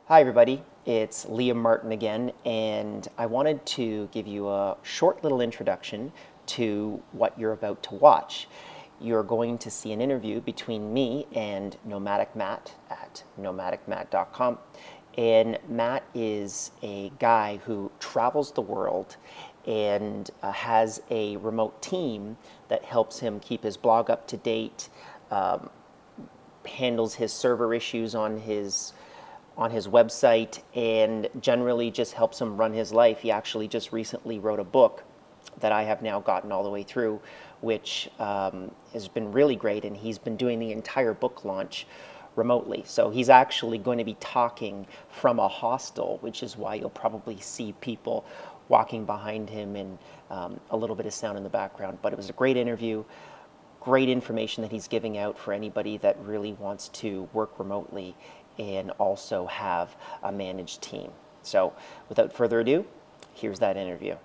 Hi, everybody. It's Liam Martin again, and I wanted to give you a short little introduction to what you're about to watch. You're going to see an interview between me and Nomadic Matt at nomadicmatt.com. And Matt is a guy who travels the world and has a remote team that helps him keep his blog up to date, handles his server issues on his website, and generally just helps him run his life. He actually just recently wrote a book that I have now gotten all the way through, which has been really great, and he's been doing the entire book launch remotely. So he's actually going to be talking from a hostel, which is why you'll probably see people walking behind him and a little bit of sound in the background. But it was a great interview, great information that he's giving out for anybody that really wants to work remotely and also have a managed team. So without further ado, here's that interview.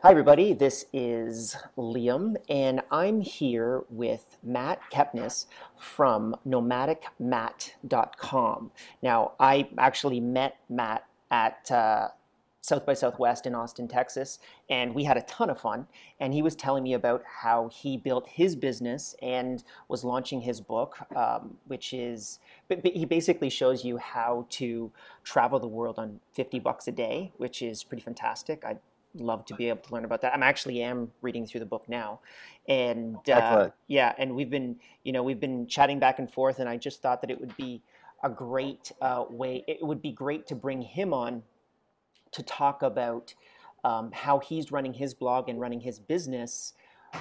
Hi everybody, this is Liam, and I'm here with Matt Kepnes from nomadicmatt.com. Now, I actually met Matt at South by Southwest in Austin, Texas, and we had a ton of fun. And he was telling me about how he built his business and was launching his book, which is, he basically shows you how to travel the world on $50 a day, which is pretty fantastic. I'd love to be able to learn about that. I'm actually reading through the book now, and yeah, and we've been chatting back and forth, and I just thought that it would be a great way. It would be great to bring him on to talk about how he's running his blog and running his business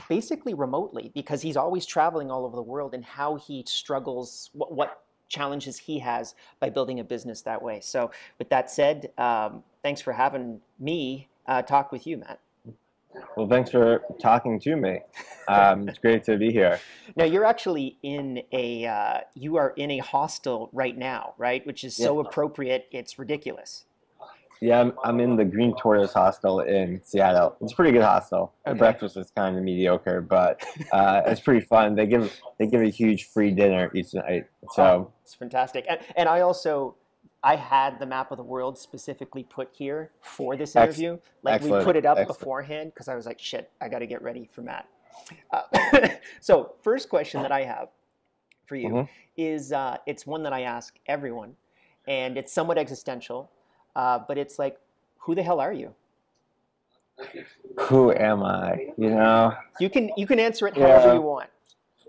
basically remotely, because he's always traveling all over the world, and how he struggles, what challenges he has by building a business that way. So with that said, thanks for having me talk with you, Matt. Well, thanks for talking to me. It's great to be here. Now, you're actually you are in a hostel right now, right? Which is so appropriate, it's ridiculous. Yeah, I'm in the Green Tortoise Hostel in Seattle. It's a pretty good hostel. The breakfast is kind of mediocre, but it's pretty fun. They give a huge free dinner each night. So it's fantastic. And I had the map of the world specifically put here for this interview. Like, we put it up beforehand because I was like, shit, I got to get ready for Matt. So first question that I have for you is, it's one that I ask everyone, and it's somewhat existential, but it's like, who the hell are you? Who am I? You can answer it however you want.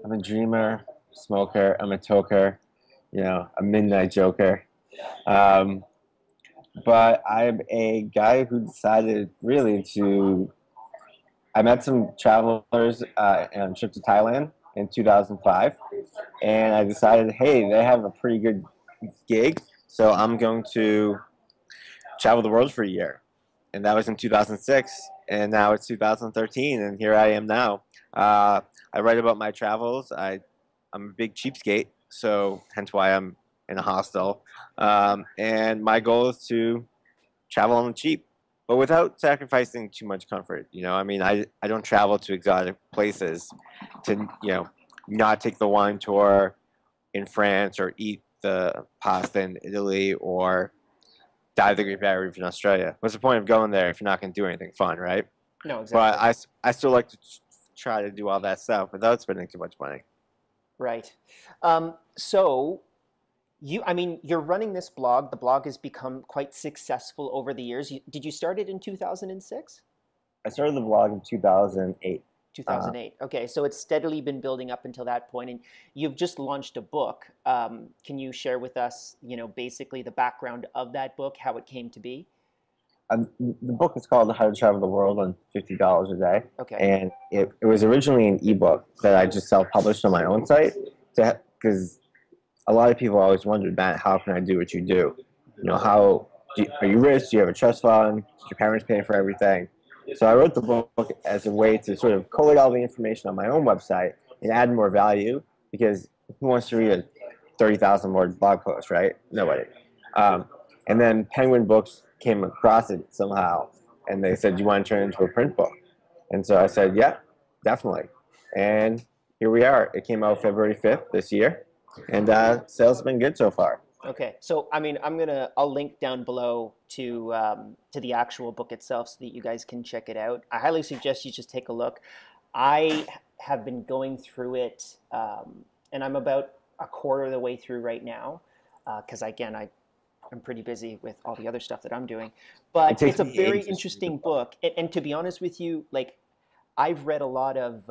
I'm a dreamer, smoker. I'm a toker. A midnight joker. But I'm a guy who decided really I met some travelers on a trip to Thailand in 2005, and I decided, hey, they have a pretty good gig, so I'm going to travel the world for a year. And that was in 2006, and now it's 2013, and here I am now. I write about my travels. I'm a big cheapskate, so hence why I'm in a hostel, and my goal is to travel on the cheap, but without sacrificing too much comfort. I don't travel to exotic places to not take the wine tour in France, or eat the pasta in Italy, or dive the Great Barrier Reef in Australia. What's the point of going there if you're not going to do anything fun, right? No, exactly. But I still like to try to do all that stuff without spending too much money. Right. So you're running this blog. The blog has become quite successful over the years. Did you start it in 2006? I started the blog in 2008. 2008. Okay, so it's steadily been building up until that point, and you've just launched a book. Can you share with us, basically the background of that book, how it came to be? The book is called How to Travel the World on $50 a Day. Okay. And it was originally an ebook that I just self-published on my own site, because a lot of people always wondered, Matt, how can I do what you do? Are you rich? Do you have a trust fund? Is your parents paying for everything? So I wrote the book as a way to sort of collate all the information on my own website and add more value, because who wants to read a 30,000 word blog post, right? Nobody. And then Penguin Books came across it somehow, and they said, do you want to turn it into a print book? And so I said, yeah, definitely. And here we are. It came out February 5th this year, and sales have been good so far. Okay, so I mean, I'll link down below to the actual book itself so that you guys can check it out. I highly suggest you just take a look. I have been going through it, and I'm about a quarter of the way through right now, because again, I'm pretty busy with all the other stuff that I'm doing. It But takes it's a me very ages to read the interesting book. book, and to be honest with you, like I've read a lot of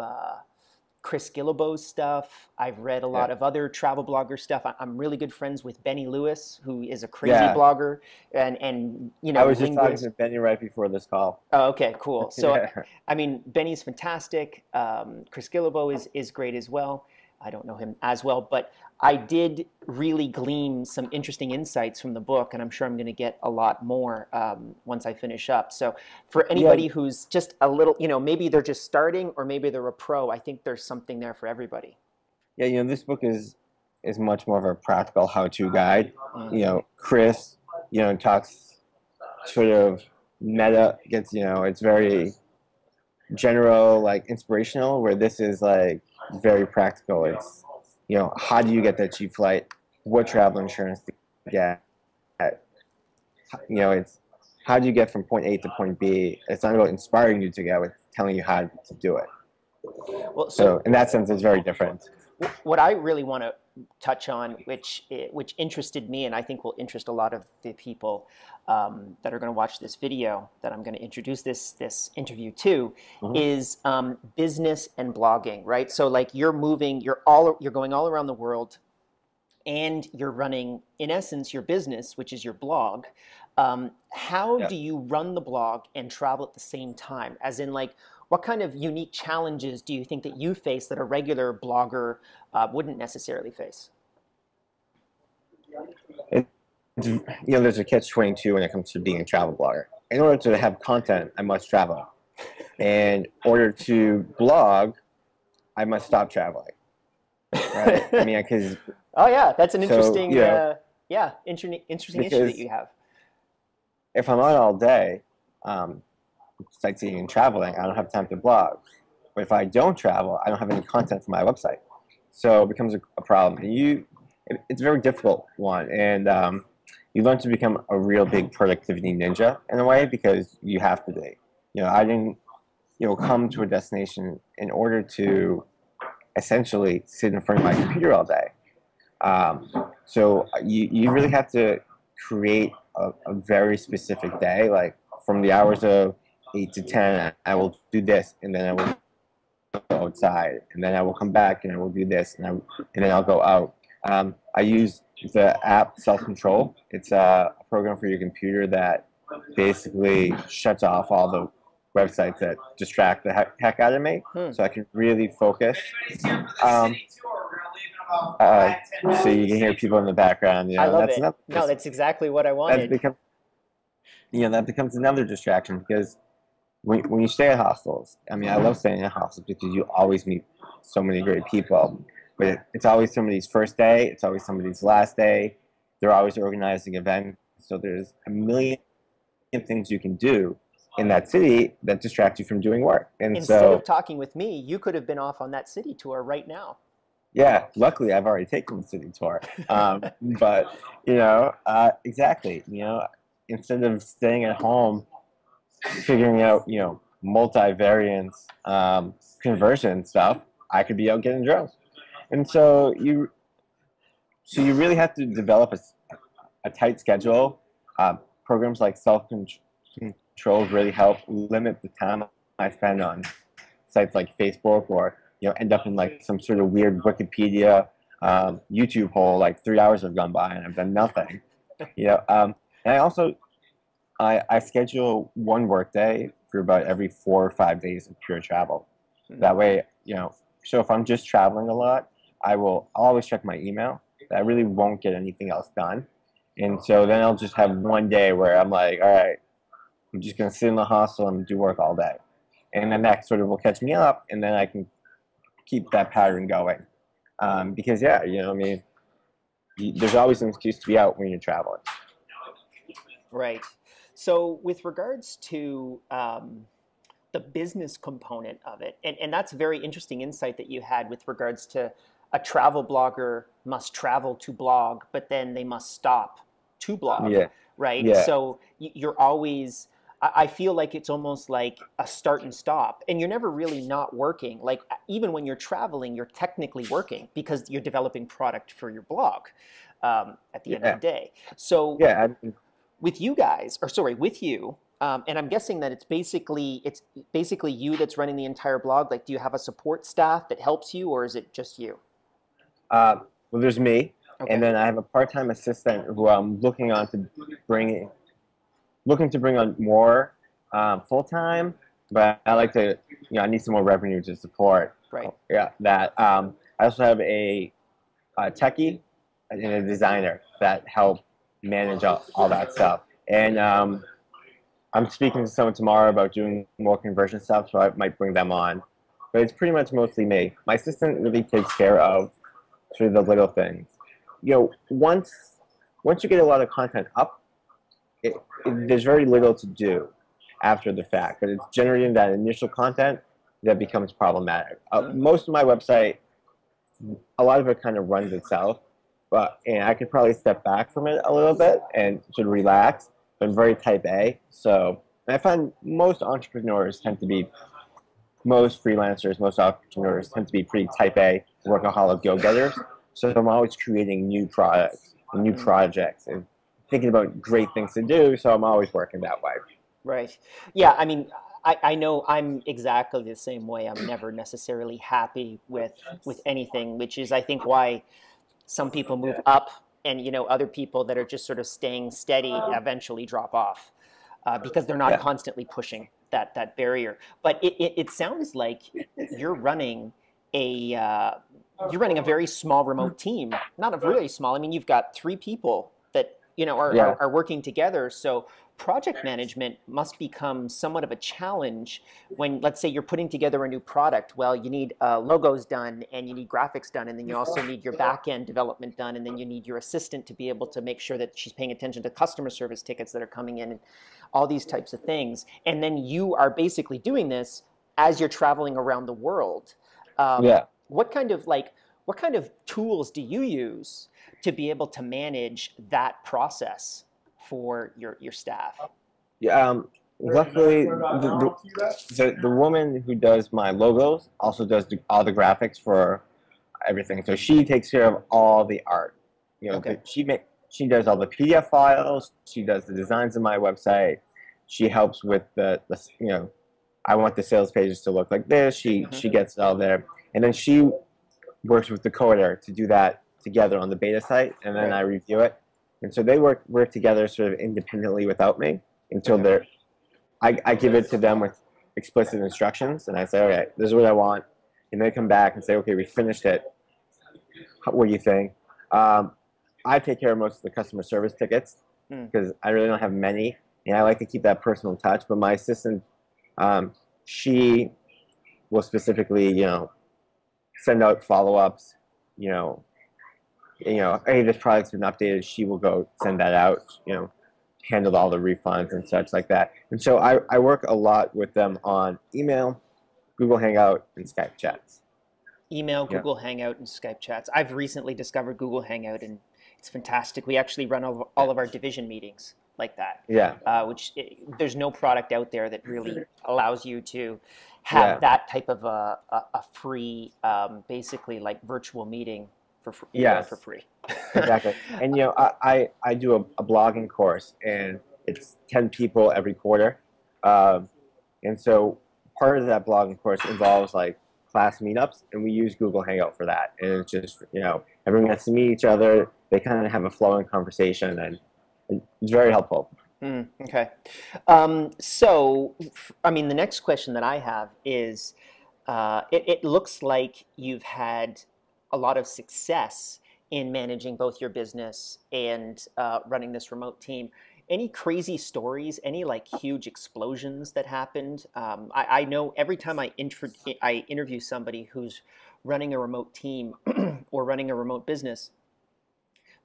Chris Guillebeau's stuff. I've read a Yeah, lot of other travel blogger stuff. I'm really good friends with Benny Lewis, who is a crazy yeah. blogger and you I know was just talking to linguist. Benny right before this call. Oh, okay, cool. So, Yeah, I mean, Benny's fantastic. Chris Guillebeau is great as well. I don't know him as well, but I did really glean some interesting insights from the book, and I'm sure I'm going to get a lot more once I finish up. So, for yeah, anybody who's just a little, maybe they're just starting, or maybe they're a pro, I think there's something there for everybody. yeah. This book is much more of a practical how-to guide. Mm. Chris, talks sort of meta, gets it's very general, like inspirational, where this is like very practical. It's how do you get that cheap flight, what travel insurance to get, it's how do you get from point A to point B. It's not about inspiring you to go, it's telling you how to do it. Well, So so in that sense, it's very different. what I really want to touch on, which interested me, and I think will interest a lot of the people that are going to watch this video that I'm going to introduce this interview to, Hmm. is business and blogging, right? So like you're going all around the world, and you're running, in essence, your business, which is your blog. How Yeah. do you run the blog and travel at the same time? As in, like, what kind of unique challenges do you think that you face that a regular blogger wouldn't necessarily face? It's, there's a catch-22 when it comes to being a travel blogger. In order to have content, I must travel. And in order to blog, I must stop traveling, right? I mean, because Oh yeah, that's an so interesting, yeah, interesting issue that because you have. if I'm out all day, um, sightseeing and traveling, I don't have time to blog. But if I don't travel, I don't have any content for my website. So it becomes a problem. And it's a very difficult one. And you learn to become a real big productivity ninja in a way because you have to be. I didn't, come to a destination in order to essentially sit in front of my computer all day. So you really have to create a very specific day, like from the hours of 8 to 10, I will do this, and then I will go outside, and then I will come back and I will do this, and then I'll go out. I use the app Self Control. It's a program for your computer that basically shuts off all the websites that distract the heck out of me, Hmm. so I can really focus. Um, uh, so you can hear people in the background. I love That's it. another. No, that's exactly what I That's wanted. become that becomes another distraction because when you stay at hostels, I mean, I love staying at hostels because you always meet so many great people. But it's always somebody's first day. It's always somebody's last day. They're always organizing events. So there's a million things you can do in that city that distract you from doing work. And Instead of so, talking with me, you could have been off on that city tour right now. yeah, luckily I've already taken the city tour. But, exactly, instead of staying at home figuring out, multivariance conversion stuff, I could be out getting drunk. And so you really have to develop a tight schedule. Programs like self control really help limit the time I spend on sites like Facebook, or end up in like some sort of weird Wikipedia, YouTube hole. Like 3 hours have gone by and I've done nothing. You know, um, and I schedule one work day for about every 4 or 5 days of pure travel. Hmm. That way, so if I'm just traveling a lot, I'll always check my email. I really won't get anything else done. And so then I'll just have one day where I'm like, all right, I'm just going to sit in the hostel and do work all day. And then that sort of will catch me up, and then I can keep that pattern going. Because, yeah, I mean, there's always an excuse to be out when you're traveling. Right. So, with regards to the business component of it, and that's a very interesting insight that you had with regards to, a travel blogger must travel to blog, but then they must stop to blog, Yeah. right? Yeah. So you're always, I feel like it's almost like a start and stop, and you're never really not working. Like even when you're traveling, you're technically working because you're developing product for your blog at the end of the Yeah. day. So Yeah. with you guys, or sorry, with you, and I'm guessing that it's basically you that's running the entire blog. Like, do you have a support staff that helps you, or is it just you? Uh, well, there's me, and Okay. then I have a part-time assistant who I'm bring looking to bring on more full-time. But I like to, I need some more revenue to support. Right. Yeah, that. I also have a techie and a designer that help manage all that stuff. And I'm speaking to someone tomorrow about doing more conversion stuff, so I might bring them on. But it's pretty much mostly me. My assistant really takes care of sort of the little things. Once you get a lot of content up, there's very little to do after the fact. But it's generating that initial content that becomes problematic. Most of my website, a lot of it kind of runs itself, and I could probably step back from it a little bit and sort of relax. But I'm very type A, so I find most entrepreneurs tend to be pretty type A, workaholic go-getters. So I'm always creating new products and new projects and thinking about great things to do. So I'm always working that way. Right. Yeah, I mean, I know I'm exactly the same way. I'm never necessarily happy with anything, which is I think why some people move up and other people that are just sort of staying steady eventually drop off because they're not Yeah. constantly pushing that barrier. But it sounds like you're running a you're running a very small remote team. Not a really small. I mean, you've got 3 people that Yeah. are working together. So project management must become somewhat of a challenge when, let's say, you're putting together a new product. Well, you need logos done, and you need graphics done, and then you also need your back end development done, and then you need your assistant to be able to make sure that she's paying attention to customer service tickets that are coming in, and all these types of things. And then you are basically doing this as you're traveling around the world. Yeah. What kind of tools do you use to be able to manage that process for your staff? Yeah. Luckily, the woman who does my logos also does all the graphics for everything. So she takes care of all the art. Okay. She does all the PDF files. She does the designs of my website. She helps with the I want the sales pages to look like this. She gets it all there, and then she works with the coder to do that together on the beta site, and then Right. I review it. And so they work together sort of independently without me until Okay. I give it to them with explicit instructions, and I say, okay, this is what I want, and they come back and say, okay, we finished it. What do you think? I take care of most of the customer service tickets because I really don't have many, and I like to keep that personal touch. But my assistant, she will specifically, send out follow-ups. Hey, this product's been updated. She will go send that out. Handle all the refunds and such like that. And so I work a lot with them on email, Google Hangout, and Skype chats. Email, Yeah. Google Hangout, and Skype chats. I've recently discovered Google Hangout, and it's fantastic. We actually run all of our division meetings like that. Yeah. There's no product out there that really allows you to have Yeah. that type of a free, basically like virtual meeting for Yes. for free. Exactly. And I do a blogging course, and it's 10 people every quarter. And so part of that blogging course involves like class meetups, and we use Google Hangout for that. And it's just, everyone gets to meet each other. They kind of have a flowing conversation, and it's very helpful. Okay. I mean, the next question that I have is, it looks like you've had a lot of success in managing both your business and running this remote team. Any crazy stories? Any like huge explosions that happened? I know every time I interview somebody who's running a remote team or running a remote business,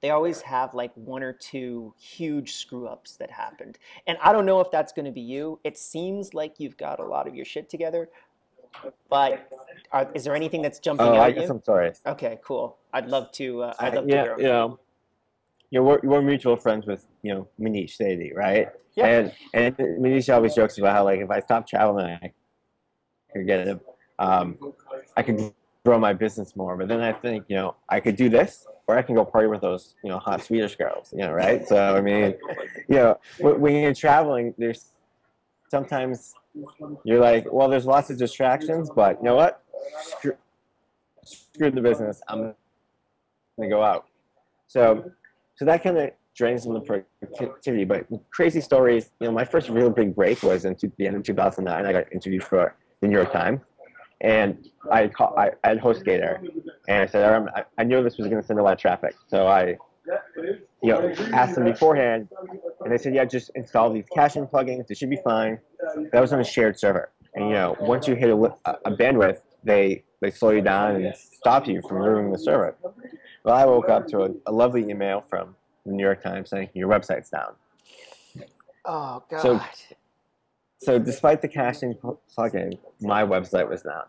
they always have like 1 or 2 huge screw ups that happened. And I don't know if that's going to be you. It seems like you've got a lot of your shit together, but is there anything that's jumping Oh, out I at guess you? I'm sorry. Okay, cool. I'd love to. I'd love to Yeah, hear you them. know, we're mutual friends with Manish Sadie, right? Yeah. And Manish always jokes about how like if I stop traveling, I could get it. I could grow my business more. But then I think I could do this, or I can go party with those hot Swedish girls, right? So I mean, when you're traveling, there's sometimes you're like, well, there's lots of distractions, but you know what? Screw the business. I'm gonna go out. So that kind of drains some of the productivity. But crazy stories. My first real big break was in the end of 2009. I got interviewed for the New York Times, and I had HostGator, and I said I knew this was going to send a lot of traffic, so I asked them beforehand, and they said, yeah, just install these caching plugins. It should be fine. That was on a shared server, and once you hit a bandwidth, they slow you down and stop you from ruining the server. Well, I woke up to a lovely email from the New York Times saying your website's down. Oh So, God. so despite the caching plugin, my website was down,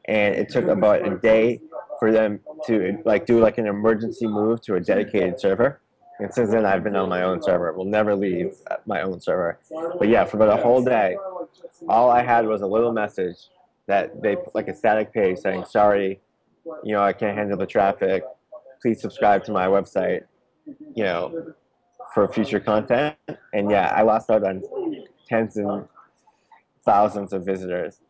and it took about a day for them to do an emergency move to a dedicated server. And since then, I've been on my own server. We'll never leave my own server. But yeah, for about a whole day, all I had was a little message that they put like a static page saying, sorry, I can't handle the traffic. Please subscribe to my website, for future content. And yeah, I lost out on tens and thousands of visitors.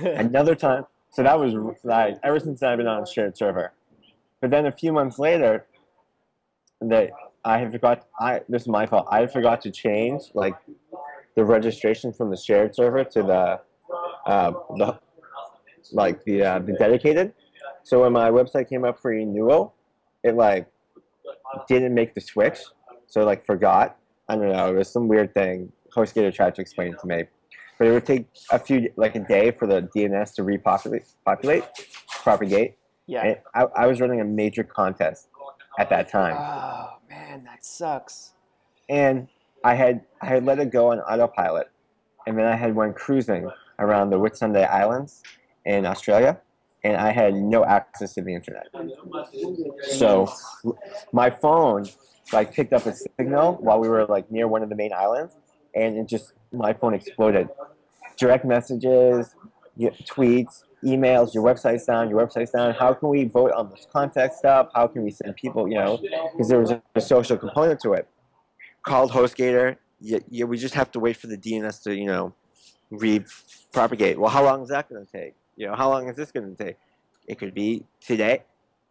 Another time, so that was like ever since I've been on a shared server. But then a few months later, that I had forgot. This is my fault. I forgot to change the registration from the shared server to the dedicated. So when my website came up for renewal, it didn't make the switch. So forgot. I don't know. It was some weird thing. HostGator tried to explain it to me, but it would take a day for the DNS to propagate. Yeah. And I was running a major contest at that time, Oh man, that sucks. and I had let it go on autopilot, and then I had went cruising around the Whitsunday Islands in Australia, and I had no access to the internet. So my phone picked up a signal while we were near one of the main islands, and my phone exploded. Direct messages, tweets, emails, your website's down. How can we vote on this contact stuff? How can we send people, because there was a social component to it. Called HostGator. Yeah, we just have to wait for the DNS to, re-propagate. Well, how long is that going to take? How long is this going to take? It could be today.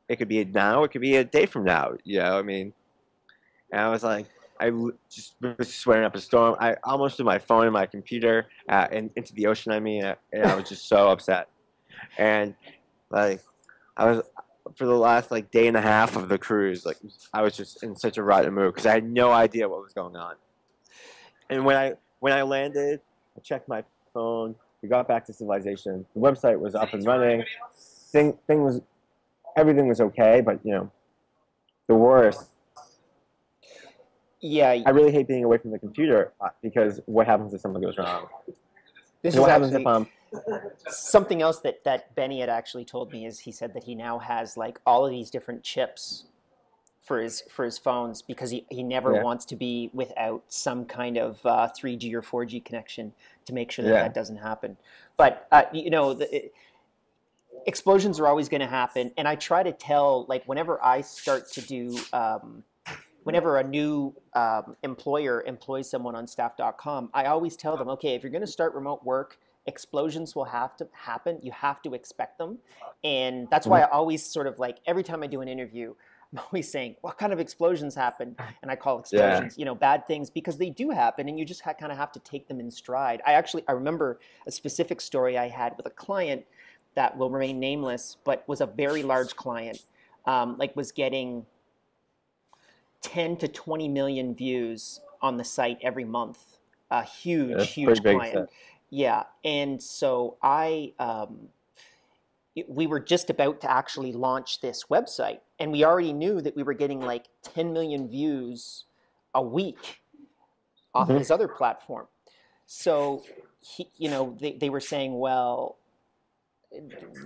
It could be now. It could be a day from now. I mean, and I was like, just was swearing up a storm. I almost threw my phone and my computer into the ocean. And I was just so upset. And I was for the last day and a half of the cruise, I was just in such a rotten mood because I had no idea what was going on. And when I landed, I checked my phone. We got back to civilization. The website was up and running. Everything was okay, but the worst. Yeah. I really hate being away from the computer because what happens if something goes wrong? This what is happens actually if something else that Benny had actually told me is he said that he now has all of these different chips for his phones because he never wants to be without some kind of 3G or 4G connection to make sure that doesn't happen. But explosions are always going to happen, and I try to tell whenever I start to do whenever a new employer employs someone on staff.com, I always tell them, okay, if you're going to start remote work, explosions will have to happen. You have to expect them. And that's why I always sort of every time I do an interview, I'm always saying, what kind of explosions happen? And I call explosions, bad things, because they do happen and you just kind of have to take them in stride. I remember a specific story I had with a client that will remain nameless, but was a very large client, was getting 10 to 20 million views on the site every month. A huge client. Yeah. And so we were just about to actually launch this website, and we already knew that we were getting 10 million views a week off of his other platform. So they were saying, well,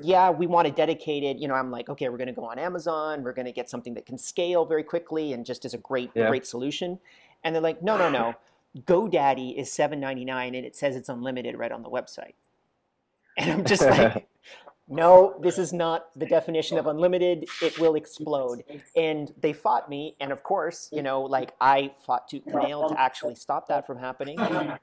yeah, we want a dedicated, I'm like, okay, we're going to go on Amazon. We're going to get something that can scale very quickly and just is a Yeah. great solution. And they're like, no, no, no. GoDaddy is $7.99 and it says it's unlimited right on the website. And I'm just like, no, this is not the definition of unlimited. It will explode. And they fought me. And of course, like I fought tooth and nail to actually stop that from happening.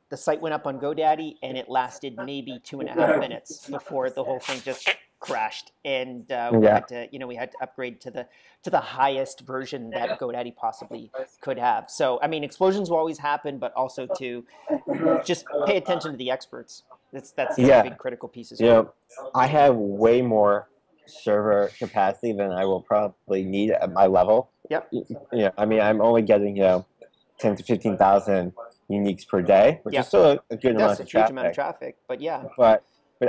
The site went up on GoDaddy and it lasted maybe 2.5 minutes before the whole thing just crashed. And we had to upgrade to the highest version that GoDaddy possibly could have. So, I mean, explosions will always happen, but also to just pay attention to the experts. That's the other big critical piece as well. I have way more server capacity than I will probably need at my level. Yep. I mean, I'm only getting 10 to 15,000 uniques per day, which is still a good amount of traffic. That's a huge amount of traffic, but yeah. But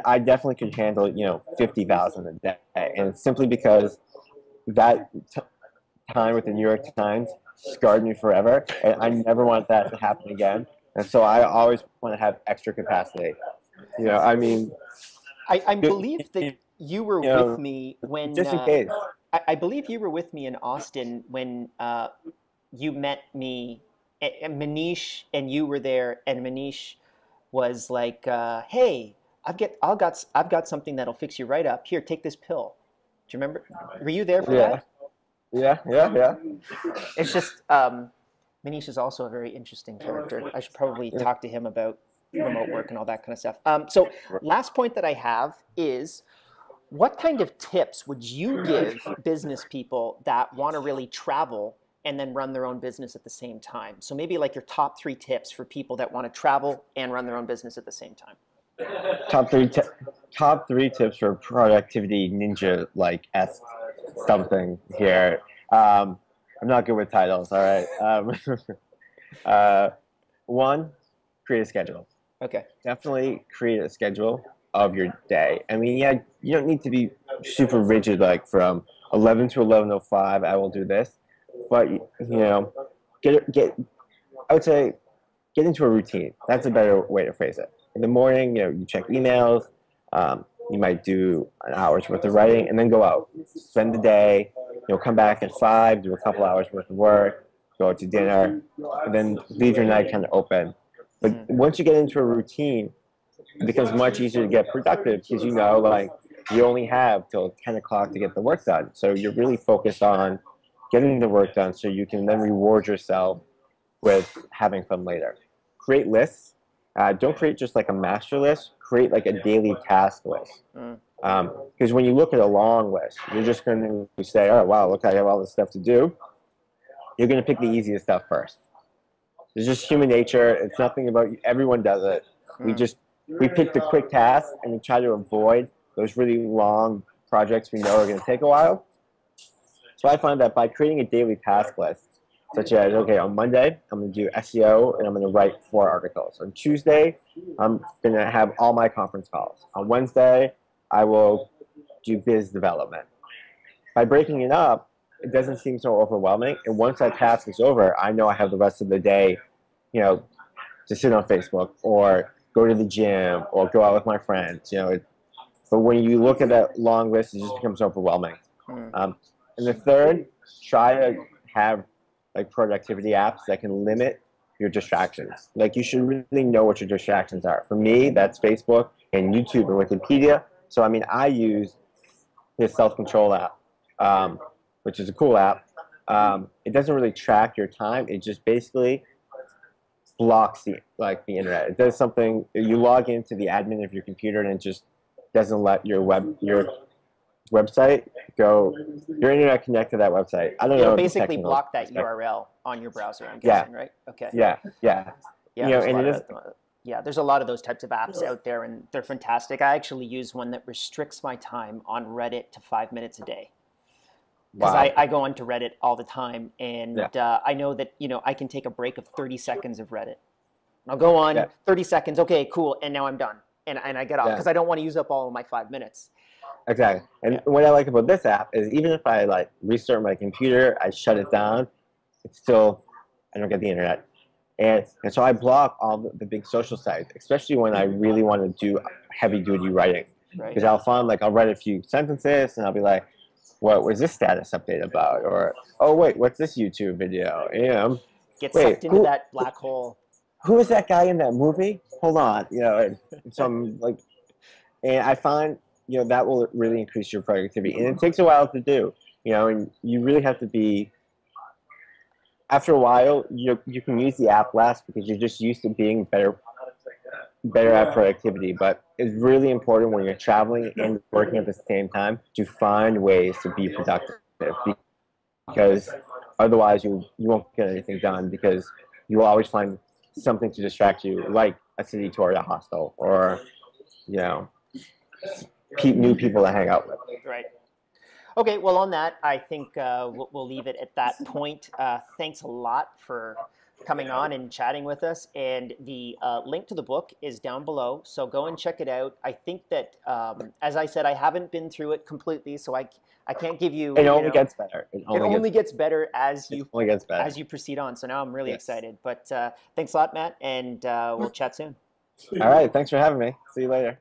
I definitely could handle 50,000 a day, and it's simply because that time with the New York Times scarred me forever, and I never want that to happen again. And so I always want to have extra capacity. I mean, I believe that you were with me when just in case. I believe you were with me in Austin when you met me, and Manish, and you were there, and Manish was like, "Hey, I've got something that'll fix you right up. Here, take this pill." Do you remember? Were you there for that? Yeah. It's just Manish is also a very interesting character. I should probably talk to him about remote work and all that kind of stuff. So last point that I have is, what kind of tips would you give business people that want to really travel and then run their own business at the same time? So maybe like your top 3 tips for people that want to travel and run their own business at the same time. Top three tips for productivity ninja esque something here. I'm not good with titles. All right. One, create a schedule. Okay. Definitely create a schedule of your day. I mean, you don't need to be super rigid, like from 11 to 11:05, I will do this. But I would say get into a routine. That's a better way to phrase it. In the morning, you check emails. You might do an hour's worth of writing, and then go out, spend the day. Come back at 5, do a couple hours worth of work, go out to dinner, and then leave your night kind of open. But once you get into a routine, it becomes much easier to get productive because you only have till 10 o'clock to get the work done. So you're really focused on getting the work done so you can then reward yourself with having fun later. Create lists. Don't create just like a master list. Create like a daily task list. Because when you look at a long list, you're just going to say, oh, wow, look, I have all this stuff to do. You're going to pick the easiest stuff first. It's just human nature. It's nothing about you. Everyone does it. We pick the quick tasks and we try to avoid those really long projects we know are going to take a while. So I find that by creating a daily task list, such as, okay, on Monday, I'm going to do SEO and I'm going to write 4 articles. On Tuesday, I'm going to have all my conference calls. On Wednesday, I will do biz development. By breaking it up, it doesn't seem so overwhelming. And once that task is over, I know I have the rest of the day, to sit on Facebook or go to the gym or go out with my friends. But when you look at that long list, it just becomes overwhelming. And the third, try to have productivity apps that can limit your distractions. You should really know what your distractions are. For me, that's Facebook and YouTube and Wikipedia. So I use this self-control app, which is a cool app. It doesn't really track your time. It just basically blocks the internet. It does something. You log into the admin of your computer and it just doesn't let your website go. Your internet connect to that website. I don't know. Basically block that URL on your browser. I'm guessing, right? Okay. Yeah. There's a lot of those types of apps out there, and they're fantastic. I actually use one that restricts my time on Reddit to 5 minutes a day. Because I go onto Reddit all the time, and I know that I can take a break of 30 seconds of Reddit. I'll go on 30 seconds, okay, cool, and now I'm done, and I get off because I don't want to use up all of my 5 minutes. Exactly, and what I like about this app is even if I restart my computer, I shut it down, it's still I don't get the internet. And so I block all the big social sites, especially when I really want to do heavy duty writing. Right. Because I'll find like I'll write a few sentences and I'll be like, what was this status update about? Or, oh wait, what's this YouTube video? Get Wait, sucked into that black hole. who is that guy in that movie? Hold on, and so I'm like, and I find that will really increase your productivity, and it takes a while to do, and you really have to be. After a while, you can use the app less because you're just used to being better at productivity. But it's really important when you're traveling and working at the same time to find ways to be productive, because otherwise you won't get anything done, because you will always find something to distract you, like a city tour at a hostel, or new people to hang out with. Right. Okay, well, on that, I think we'll leave it at that point. Thanks a lot for coming on and chatting with us. And the link to the book is down below, so go and check it out. I think that, as I said, I haven't been through it completely, so I can't give you. It only gets better. It only gets better as you as you proceed on. So now I'm really excited. But thanks a lot, Matt, and we'll chat soon. All right, thanks for having me. See you later.